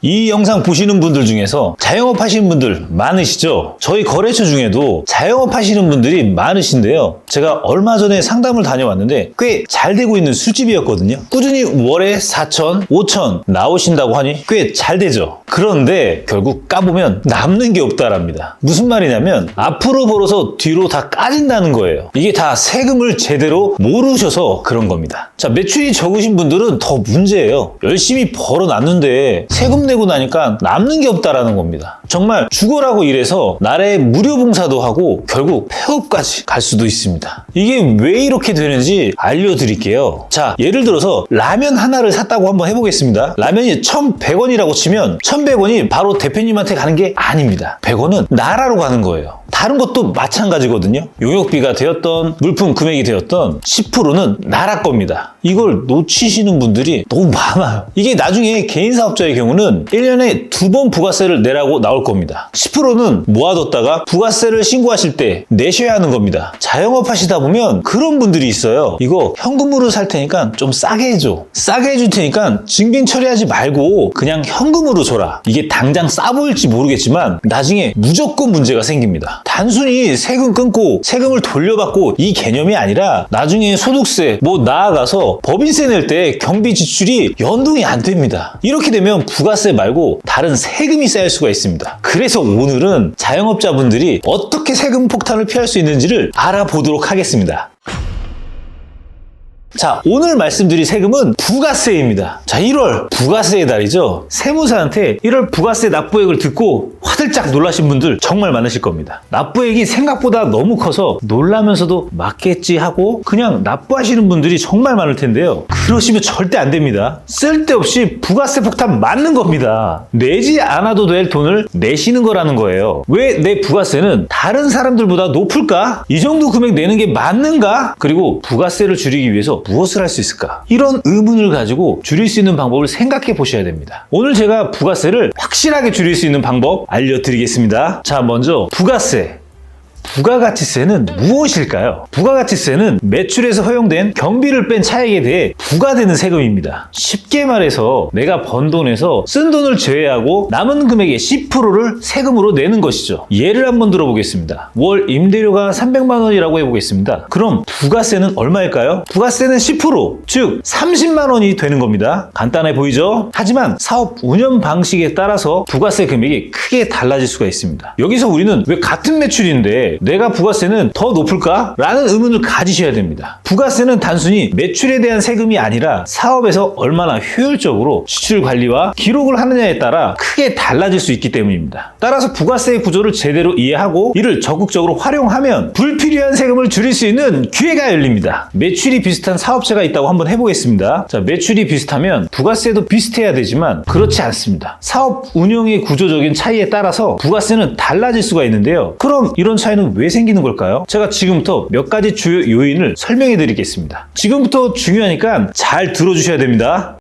이 영상 보시는 분들 중에서 자영업 하시는 분들 많으시죠? 저희 거래처 중에도 자영업 하시는 분들이 많으신데요. 제가 얼마 전에 상담을 다녀왔는데 꽤 잘 되고 있는 술집이었거든요. 꾸준히 월에 4천, 5천 나오신다고 하니 꽤 잘 되죠. 그런데 결국 까보면 남는 게 없다랍니다. 무슨 말이냐면 앞으로 벌어서 뒤로 다 까진다는 거예요. 이게 다 세금을 제대로 모르셔서 그런 겁니다. 자, 매출이 적으신 분들은 더 문제예요. 열심히 벌어놨는데 세금 내고 나니까 남는 게 없다라는 겁니다. 정말 죽어라고 일해서 나라에 무료 봉사도 하고 결국 폐업까지 갈 수도 있습니다. 이게 왜 이렇게 되는지 알려드릴게요. 자, 예를 들어서 라면 하나를 샀다고 한번 해보겠습니다. 라면이 1,100원이라고 치면 1,100원이 바로 대표님한테 가는 게 아닙니다. 100원은 나라로 가는 거예요. 다른 것도 마찬가지거든요. 용역비가 되었던 물품 금액이 되었던 10%는 나라 겁니다. 이걸 놓치시는 분들이 너무 많아요. 이게 나중에 개인 사업자의 경우는 1년에 2번 부가세를 내라고 나올 겁니다. 10%는 모아뒀다가 부가세를 신고하실 때 내셔야 하는 겁니다. 자영업 하시다 보면 그런 분들이 있어요. 이거 현금으로 살 테니까 좀 싸게 해줘. 싸게 해줄 테니까 증빙 처리하지 말고 그냥 현금으로 줘라. 이게 당장 싸 보일지 모르겠지만 나중에 무조건 문제가 생깁니다. 단순히 세금 끊고 세금을 돌려받고 이 개념이 아니라 나중에 소득세 나아가서 법인세 낼 때 경비 지출이 연동이 안 됩니다. 이렇게 되면 부가세 말고 다른 세금이 쌓일 수가 있습니다. 그래서 오늘은 자영업자분들이 어떻게 세금 폭탄을 피할 수 있는지를 알아보도록 하겠습니다. 자, 오늘 말씀드릴 세금은 부가세입니다. 자, 1월 부가세의 달이죠. 세무사한테 1월 부가세 납부액을 듣고 화들짝 놀라신 분들 정말 많으실 겁니다. 납부액이 생각보다 너무 커서 놀라면서도 맞겠지 하고 그냥 납부하시는 분들이 정말 많을 텐데요. 그러시면 절대 안 됩니다. 쓸데없이 부가세 폭탄 맞는 겁니다. 내지 않아도 될 돈을 내시는 거라는 거예요. 왜 내 부가세는 다른 사람들보다 높을까? 이 정도 금액 내는 게 맞는가? 그리고 부가세를 줄이기 위해서 무엇을 할 수 있을까? 이런 의문을 가지고 줄일 수 있는 방법을 생각해 보셔야 됩니다. 오늘 제가 부가세를 확실하게 줄일 수 있는 방법 알려드리겠습니다. 자, 먼저 부가세. 부가가치세는 무엇일까요? 부가가치세는 매출에서 허용된 경비를 뺀 차액에 대해 부과되는 세금입니다. 쉽게 말해서 내가 번 돈에서 쓴 돈을 제외하고 남은 금액의 10%를 세금으로 내는 것이죠. 예를 한번 들어보겠습니다. 월 임대료가 300만 원이라고 해보겠습니다. 그럼 부가세는 얼마일까요? 부가세는 10%, 즉 30만 원이 되는 겁니다. 간단해 보이죠? 하지만 사업 운영 방식에 따라서 부가세 금액이 크게 달라질 수가 있습니다. 여기서 우리는 왜 같은 매출인데 내가 부가세는 더 높을까? 라는 의문을 가지셔야 됩니다. 부가세는 단순히 매출에 대한 세금이 아니라 사업에서 얼마나 효율적으로 지출 관리와 기록을 하느냐에 따라 크게 달라질 수 있기 때문입니다. 따라서 부가세의 구조를 제대로 이해하고 이를 적극적으로 활용하면 불필요한 세금을 줄일 수 있는 기회가 열립니다. 매출이 비슷한 사업체가 있다고 한번 해보겠습니다. 자, 매출이 비슷하면 부가세도 비슷해야 되지만 그렇지 않습니다. 사업 운영의 구조적인 차이에 따라서 부가세는 달라질 수가 있는데요. 그럼 이런 차이는 왜 생기는 걸까요? 제가 지금부터 몇 가지 주요 요인을 설명해 드리겠습니다. 지금부터 중요하니까 잘 들어주셔야 됩니다.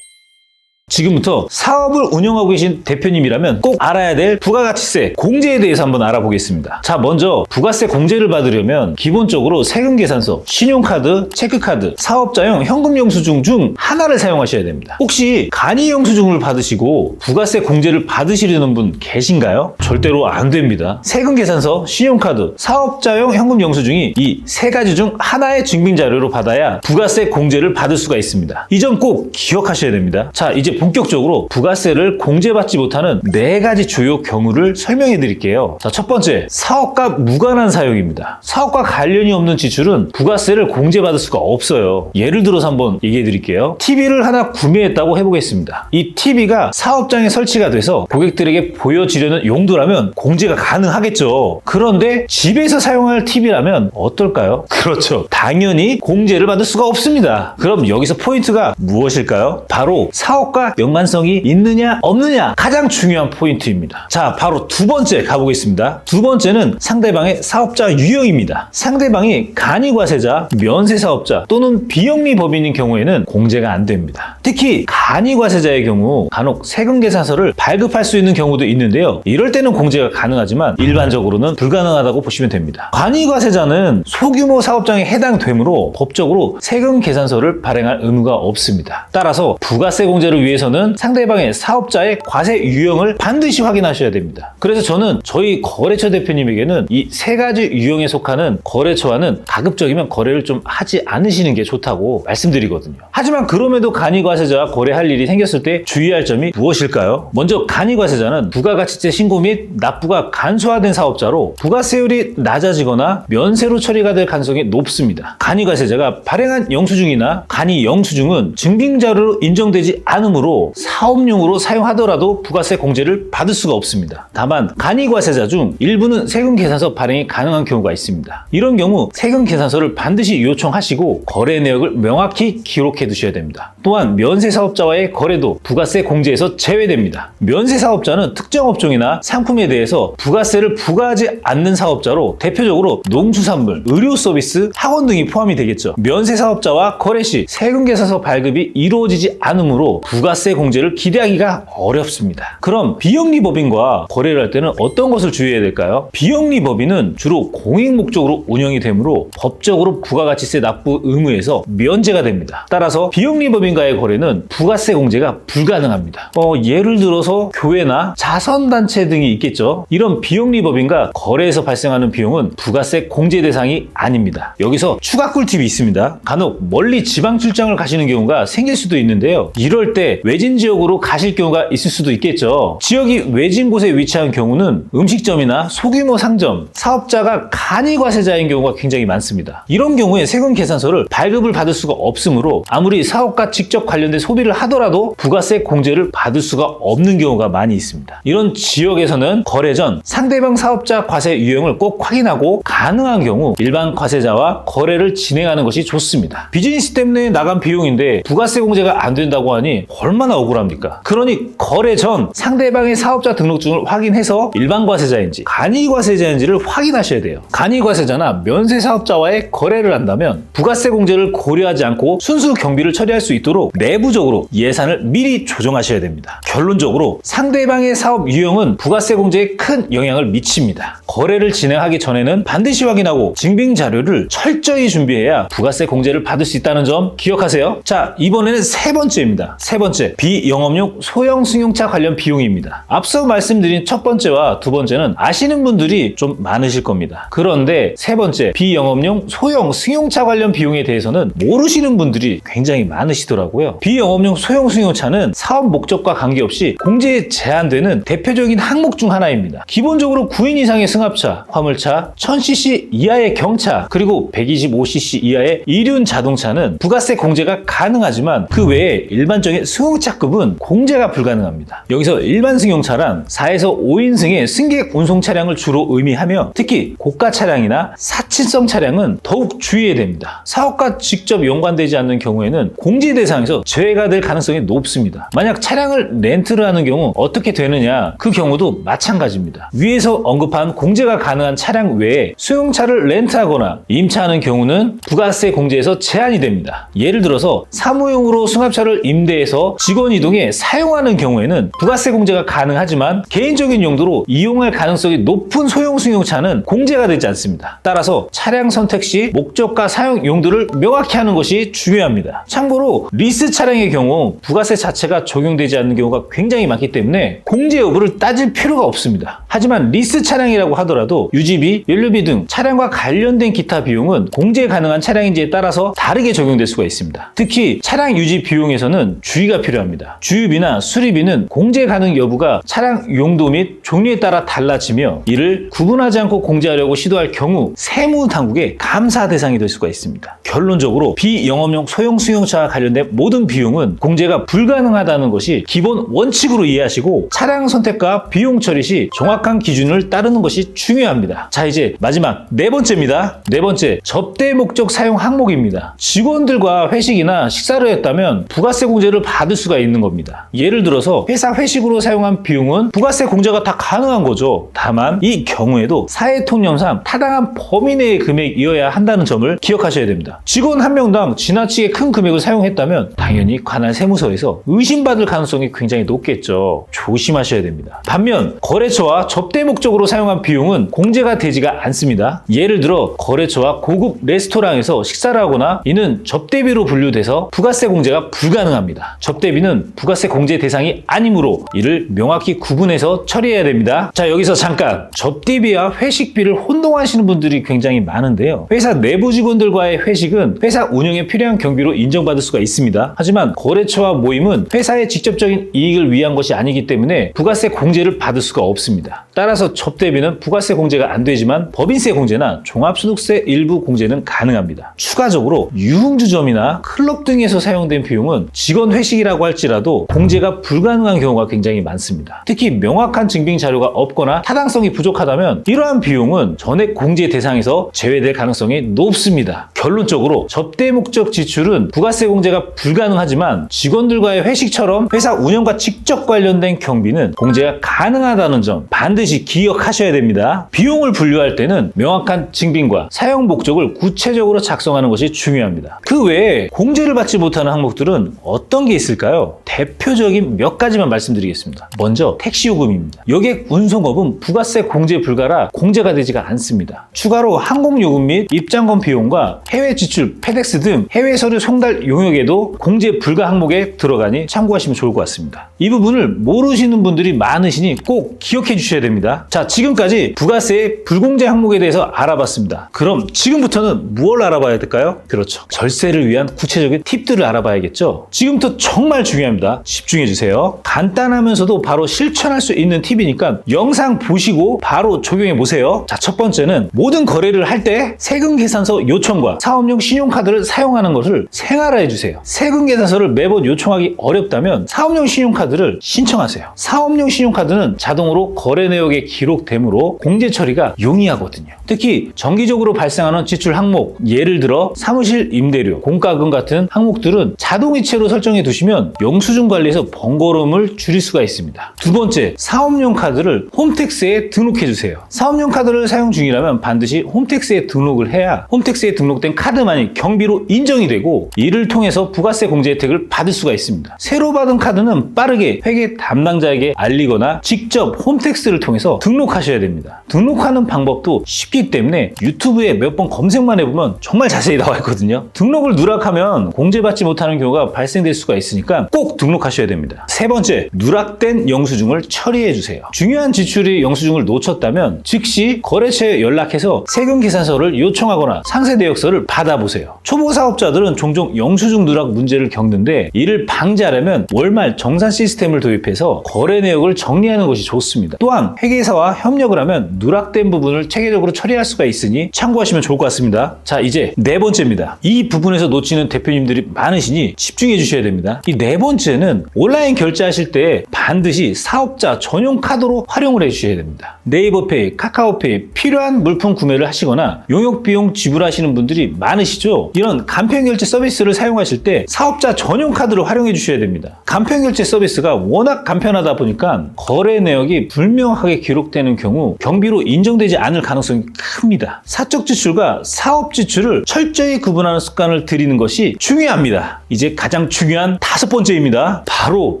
지금부터 사업을 운영하고 계신 대표님이라면 꼭 알아야 될 부가가치세 공제에 대해서 한번 알아보겠습니다. 자, 먼저 부가세 공제를 받으려면 기본적으로 세금계산서, 신용카드, 체크카드, 사업자용 현금영수증 중 하나를 사용하셔야 됩니다. 혹시 간이영수증을 받으시고 부가세 공제를 받으시려는 분 계신가요? 절대로 안 됩니다. 세금계산서, 신용카드, 사업자용 현금영수증이 이 세 가지 중 하나의 증빙자료로 받아야 부가세 공제를 받을 수가 있습니다. 이 점 꼭 기억하셔야 됩니다. 자, 이제 본격적으로 부가세를 공제받지 못하는 4가지 주요 경우를 설명해 드릴게요. 자, 첫 번째, 사업과 무관한 사용입니다. 사업과 관련이 없는 지출은 부가세를 공제받을 수가 없어요. 예를 들어서 한번 얘기해 드릴게요. TV를 하나 구매했다고 해보겠습니다. 이 TV가 사업장에 설치가 돼서 고객들에게 보여지려는 용도라면 공제가 가능하겠죠. 그런데 집에서 사용할 TV라면 어떨까요? 그렇죠. 당연히 공제를 받을 수가 없습니다. 그럼 여기서 포인트가 무엇일까요? 바로 사업과 연관성이 있느냐 없느냐, 가장 중요한 포인트입니다. 자, 바로 두 번째 가보겠습니다. 두 번째는 상대방의 사업자 유형입니다. 상대방이 간이과세자, 면세사업자 또는 비영리 법인인 경우에는 공제가 안 됩니다. 특히 간이과세자의 경우 간혹 세금계산서를 발급할 수 있는 경우도 있는데요. 이럴 때는 공제가 가능하지만 일반적으로는 불가능하다고 보시면 됩니다. 간이과세자는 소규모 사업장에 해당되므로 법적으로 세금계산서를 발행할 의무가 없습니다. 따라서 부가세 공제를 위해 위해서는 상대방의 사업자의 과세 유형을 반드시 확인하셔야 됩니다. 그래서 저는 저희 거래처 대표님에게는 이 세 가지 유형에 속하는 거래처와는 가급적이면 거래를 좀 하지 않으시는 게 좋다고 말씀드리거든요. 하지만 그럼에도 간이과세자와 거래할 일이 생겼을 때 주의할 점이 무엇일까요? 먼저 간이과세자는 부가가치세 신고 및 납부가 간소화된 사업자로 부가세율이 낮아지거나 면세로 처리가 될 가능성이 높습니다. 간이과세자가 발행한 영수증이나 간이 영수증은 증빙자료로 인정되지 않으므로 사업용으로 사용하더라도 부가세 공제를 받을 수가 없습니다. 다만 간이과세자 중 일부는 세금계산서 발행이 가능한 경우가 있습니다. 이런 경우 세금계산서를 반드시 요청하시고 거래 내역을 명확히 기록해 두셔야 됩니다. 또한 면세사업자와의 거래도 부가세 공제에서 제외됩니다. 면세사업자는 특정 업종이나 상품에 대해서 부가세를 부과하지 않는 사업자로 대표적으로 농수산물, 의료서비스, 학원 등이 포함이 되겠죠. 면세사업자와 거래 시 세금계산서 발급이 이루어지지 않으므로 부가세 공제를 기대하기가 어렵습니다. 그럼 비영리법인과 거래를 할 때는 어떤 것을 주의해야 될까요? 비영리법인은 주로 공익 목적으로 운영이 되므로 법적으로 부가가치세 납부 의무에서 면제가 됩니다. 따라서 비영리법인과의 거래는 부가세 공제가 불가능합니다. 예를 들어서 교회나 자선단체 등이 있겠죠. 이런 비영리법인과 거래에서 발생하는 비용은 부가세 공제 대상이 아닙니다. 여기서 추가 꿀팁이 있습니다. 간혹 멀리 지방 출장을 가시는 경우가 생길 수도 있는데요. 이럴 때 외진 지역으로 가실 경우가 있을 수도 있겠죠. 지역이 외진 곳에 위치한 경우는 음식점이나 소규모 상점, 사업자가 간이과세자인 경우가 굉장히 많습니다. 이런 경우에 세금 계산서를 발급을 받을 수가 없으므로 아무리 사업과 직접 관련된 소비를 하더라도 부가세 공제를 받을 수가 없는 경우가 많이 있습니다. 이런 지역에서는 거래 전 상대방 사업자 과세 유형을 꼭 확인하고 가능한 경우 일반 과세자와 거래를 진행하는 것이 좋습니다. 비즈니스 때문에 나간 비용인데 부가세 공제가 안 된다고 하니 얼마나 억울합니까? 그러니 거래 전 상대방의 사업자 등록증을 확인해서 일반 과세자인지 간이과세자인지를 확인하셔야 돼요. 간이과세자나 면세사업자와의 거래를 한다면 부가세 공제를 고려하지 않고 순수 경비를 처리할 수 있도록 내부적으로 예산을 미리 조정하셔야 됩니다. 결론적으로 상대방의 사업 유형은 부가세 공제에 큰 영향을 미칩니다. 거래를 진행하기 전에는 반드시 확인하고 증빙 자료를 철저히 준비해야 부가세 공제를 받을 수 있다는 점 기억하세요. 자, 이번에는 세 번째입니다. 세 번째, 비영업용 소형 승용차 관련 비용입니다. 앞서 말씀드린 첫 번째와 두 번째는 아시는 분들이 좀 많으실 겁니다. 그런데 세 번째, 비영업용 소형 승용차 관련 비용에 대해서는 모르시는 분들이 굉장히 많으시더라고요. 비영업용 소형 승용차는 사업 목적과 관계없이 공제에 제한되는 대표적인 항목 중 하나입니다. 기본적으로 9인 이상의 승합차, 화물차, 1000cc 이하의 경차, 그리고 125cc 이하의 이륜 자동차는 부가세 공제가 가능하지만 그 외에 일반적인 승용차급은 공제가 불가능합니다. 여기서 일반 승용차란 4에서 5인승의 승객 운송 차량을 주로 의미하며 특히 고가 차량이나 사치성 차량은 더욱 주의해야 됩니다. 사업과 직접 연관되지 않는 경우에는 공제 대상에서 제외가 될 가능성이 높습니다. 만약 차량을 렌트를 하는 경우 어떻게 되느냐? 그 경우도 마찬가지입니다. 위에서 언급한 공제가 가능한 차량 외에 승용차를 렌트하거나 임차하는 경우는 부가세 공제에서 제한이 됩니다. 예를 들어서 사무용으로 승합차를 임대해서 직원 이동에 사용하는 경우에는 부가세 공제가 가능하지만 개인적인 용도로 이용할 가능성이 높은 소형 승용차는 공제가 되지 않습니다. 따라서 차량 선택 시 목적과 사용 용도를 명확히 하는 것이 중요합니다. 참고로 리스 차량의 경우 부가세 자체가 적용되지 않는 경우가 굉장히 많기 때문에 공제 여부를 따질 필요가 없습니다. 하지만 리스 차량이라고 하더라도 유지비, 연료비 등 차량과 관련된 기타 비용은 공제 가능한 차량인지에 따라서 다르게 적용될 수가 있습니다. 특히 차량 유지 비용에서는 주의가 필요합니다. 주유비나 수리비는 공제 가능 여부가 차량 용도 및 종류에 따라 달라지며 이를 구분하지 않고 공제하려고 시도할 경우 세무당국의 감사 대상이 될 수가 있습니다. 결론적으로 비영업용 소형 승용차와 관련된 모든 비용은 공제가 불가능하다는 것이 기본 원칙으로 이해하시고 차량 선택과 비용 처리 시 정확한 기준을 따르는 것이 중요합니다. 자, 이제 마지막 네 번째입니다. 네 번째, 접대 목적 사용 항목입니다. 직원들과 회식이나 식사를 했다면 부가세 공제를 받을 수가 있는 겁니다. 예를 들어서 회사 회식으로 사용한 비용은 부가세 공제가 다 가능한 거죠. 다만 이 경우에도 사회통념상 타당한 범위 내의 금액이어야 한다는 점을 기억하셔야 됩니다. 직원 한 명당 지나치게 큰 금액을 사용했다면 당연히 관할 세무서에서 의심받을 가능성이 굉장히 높겠죠. 조심하셔야 됩니다. 반면 거래처와 거래처와 접대 목적으로 사용한 비용은 공제가 되지가 않습니다. 예를 들어 거래처와 고급 레스토랑에서 식사를 하거나 이는 접대비로 분류돼서 부가세 공제가 불가능합니다. 접대비는 부가세 공제 대상이 아니므로 이를 명확히 구분해서 처리해야 됩니다. 자, 여기서 잠깐 접대비와 회식비를 혼동하시는 분들이 굉장히 많은데요. 회사 내부 직원들과의 회식은 회사 운영에 필요한 경비로 인정받을 수가 있습니다. 하지만 거래처와 모임은 회사의 직접적인 이익을 위한 것이 아니기 때문에 부가세 공제를 받을 수가 없습니다. 따라서 접대비는 부가세 공제가 안 되지만 법인세 공제나 종합소득세 일부 공제는 가능합니다. 추가적으로 유흥주점이나 클럽 등에서 사용된 비용은 직원 회식이라고 할지라도 공제가 불가능한 경우가 굉장히 많습니다. 특히 명확한 증빙 자료가 없거나 타당성이 부족하다면 이러한 비용은 전액 공제 대상에서 제외될 가능성이 높습니다. 결론적으로 접대 목적 지출은 부가세 공제가 불가능하지만 직원들과의 회식처럼 회사 운영과 직접 관련된 경비는 공제가 가능하다는 점 반드시 기억하셔야 됩니다. 비용을 분류할 때는 명확한 증빙과 사용 목적을 구체적으로 작성하는 것이 중요합니다. 그 외에 공제를 받지 못하는 항목들은 어떤 게 있을까요? 대표적인 몇 가지만 말씀드리겠습니다. 먼저 택시요금입니다. 여객 운송업은 부가세 공제 불가라 공제가 되지가 않습니다. 추가로 항공요금 및 입장권 비용과 해외 지출, 페덱스 등 해외 서류 송달 용역에도 공제 불가 항목에 들어가니 참고하시면 좋을 것 같습니다. 이 부분을 모르시는 분들이 많으시니 꼭 기억해 주셔야 됩니다. 자, 지금까지 부가세의 불공제 항목에 대해서 알아봤습니다. 그럼 지금부터는 무엇을 알아봐야 될까요? 그렇죠. 절세를 위한 구체적인 팁들을 알아봐야겠죠. 지금부터 정말 중요합니다. 집중해 주세요. 간단하면서도 바로 실천할 수 있는 팁이니까 영상 보시고 바로 적용해 보세요. 자, 첫 번째는 모든 거래를 할 때 세금 계산서 요청과 사업용 신용카드를 사용하는 것을 생활화해 주세요. 세금 계산서를 매번 요청하기 어렵다면 사업용 신용카드를 신청하세요. 사업용 신용카드는 자동으로 거래 내역에 기록되므로 공제 처리가 용이하거든요. 특히 정기적으로 발생하는 지출 항목, 예를 들어 사무실 임대료, 공과금 같은 항목들은 자동이체로 설정해 두시면 영수증 관리에서 번거로움을 줄일 수가 있습니다. 두 번째, 사업용 카드를 홈택스에 등록해 주세요. 사업용 카드를 사용 중이라면 반드시 홈택스에 등록을 해야 홈택스에 등록된 카드만이 경비로 인정이 되고 이를 통해서 부가세 공제 혜택을 받을 수가 있습니다. 새로 받은 카드는 빠르게 회계 담당자에게 알리거나 직접 홈택스를 통해서 등록하셔야 됩니다. 등록하는 방법도 쉽기 때문에 유튜브에 몇 번 검색만 해보면 정말 자세히 나와 있거든요. 등록을 누락하면 공제받지 못하는 경우가 발생될 수가 있으니까 꼭 등록하셔야 됩니다. 세 번째, 누락된 영수증을 처리해 주세요. 중요한 지출이 영수증을 놓쳤다면 즉시 거래처에 연락해서 세금 계산서를 요청하거나 상세 내역서를 받아보세요. 초보 사업자들은 종종 영수증 누락 문제를 겪는데 이를 방지하려면 월말 정산 시스템을 도입해서 거래 내역을 정리하는 것이 좋습니다. 또한 회계사와 협력을 하면 누락된 부분을 체계적으로 처리할 수가 있으니 참고하시면 좋을 것 같습니다. 자, 이제 네 번째입니다. 이 부분에서 놓치는 대표님들이 많으시니 집중해 주셔야 됩니다. 이 네 번째는 온라인 결제하실 때 반드시 사업자 전용 카드로 활용을 해 주셔야 됩니다. 네이버페이, 카카오페이 필요한 물품 구매를 하시거나 용역 비용 지불하시는 분들이 많으시죠? 이런 간편결제 서비스를 사용하실 때 사업자 전용 카드를 활용해 주셔야 됩니다. 간편결제 서비스가 워낙 간편하다 보니까 거래 내역이 불명확하게 기록되는 경우 경비로 인정되지 않을 가능성이 큽니다. 사적 지출과 사업 지출을 철저히 구분하는 습관을 들이는 것이 중요합니다. 이제 가장 중요한 다섯 번째입니다. 바로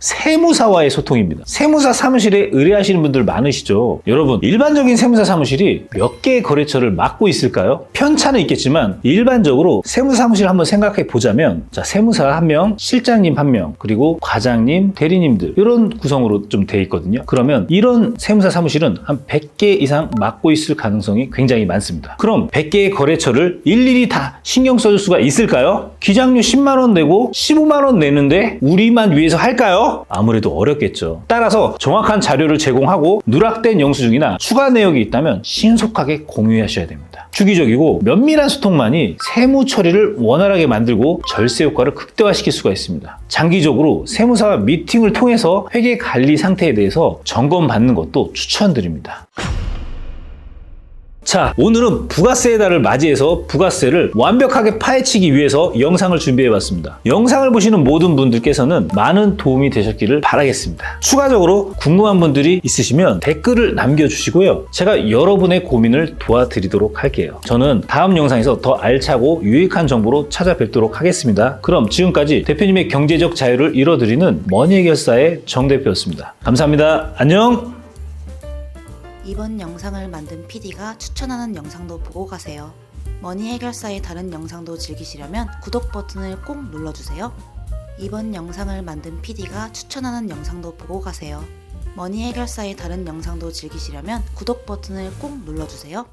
세무사와의 소통입니다. 세무사 사무실에 의뢰하시는 분들 많으시죠? 여러분, 일반적인 세무사 사무실이 몇 개의 거래처를 맡고 있을까요? 편차는 있겠지만 일반적으로 세무사 사무실 한번 생각해 보자면, 자, 세무사 한 명, 실장님 한 명, 그리고 과장님, 대리님들 이런 구성으로 좀 돼 있거든요. 그러면 이런 세무사 사무실은 한 100개 이상 맡고 있을 가능성이 굉장히 많습니다. 그럼 100개의 거래처를 일일이 다 신경 써줄 수가 있을까요? 기장료 10만 원 내고 15만 원 내는데 우리만 위해서 할까요? 아무래도 어렵겠죠. 따라서 정확한 자료를 제공하고 누락된 영수증이나 추가 내역이 있다면 신속하게 공유하셔야 됩니다. 주기적이고 면밀한 소통만이 세무 처리를 원활하게 만들고 절세 효과를 극대화시킬 수가 있습니다. 장기적으로 세무사와 미팅을 통해서 회계 관리 상태에 대해서 점검받는 것도 추천드립니다. 자, 오늘은 부가세의 달을 맞이해서 부가세를 완벽하게 파헤치기 위해서 영상을 준비해봤습니다. 영상을 보시는 모든 분들께서는 많은 도움이 되셨기를 바라겠습니다. 추가적으로 궁금한 분들이 있으시면 댓글을 남겨주시고요. 제가 여러분의 고민을 도와드리도록 할게요. 저는 다음 영상에서 더 알차고 유익한 정보로 찾아뵙도록 하겠습니다. 그럼 지금까지 대표님의 경제적 자유를 이뤄드리는 머니해결사의 정 대표였습니다. 감사합니다. 안녕! 이번 영상을 만든 PD가 추천하는 영상도 보고 가세요. 머니 해결사의 다른 영상도 즐기시려면 구독 버튼을 꼭 눌러주세요. 이번 영상을 만든 PD가 추천하는 영상도 보고 가세요. 머니 해결사의 다른 영상도 즐기시려면 구독 버튼을 꼭 눌러주세요.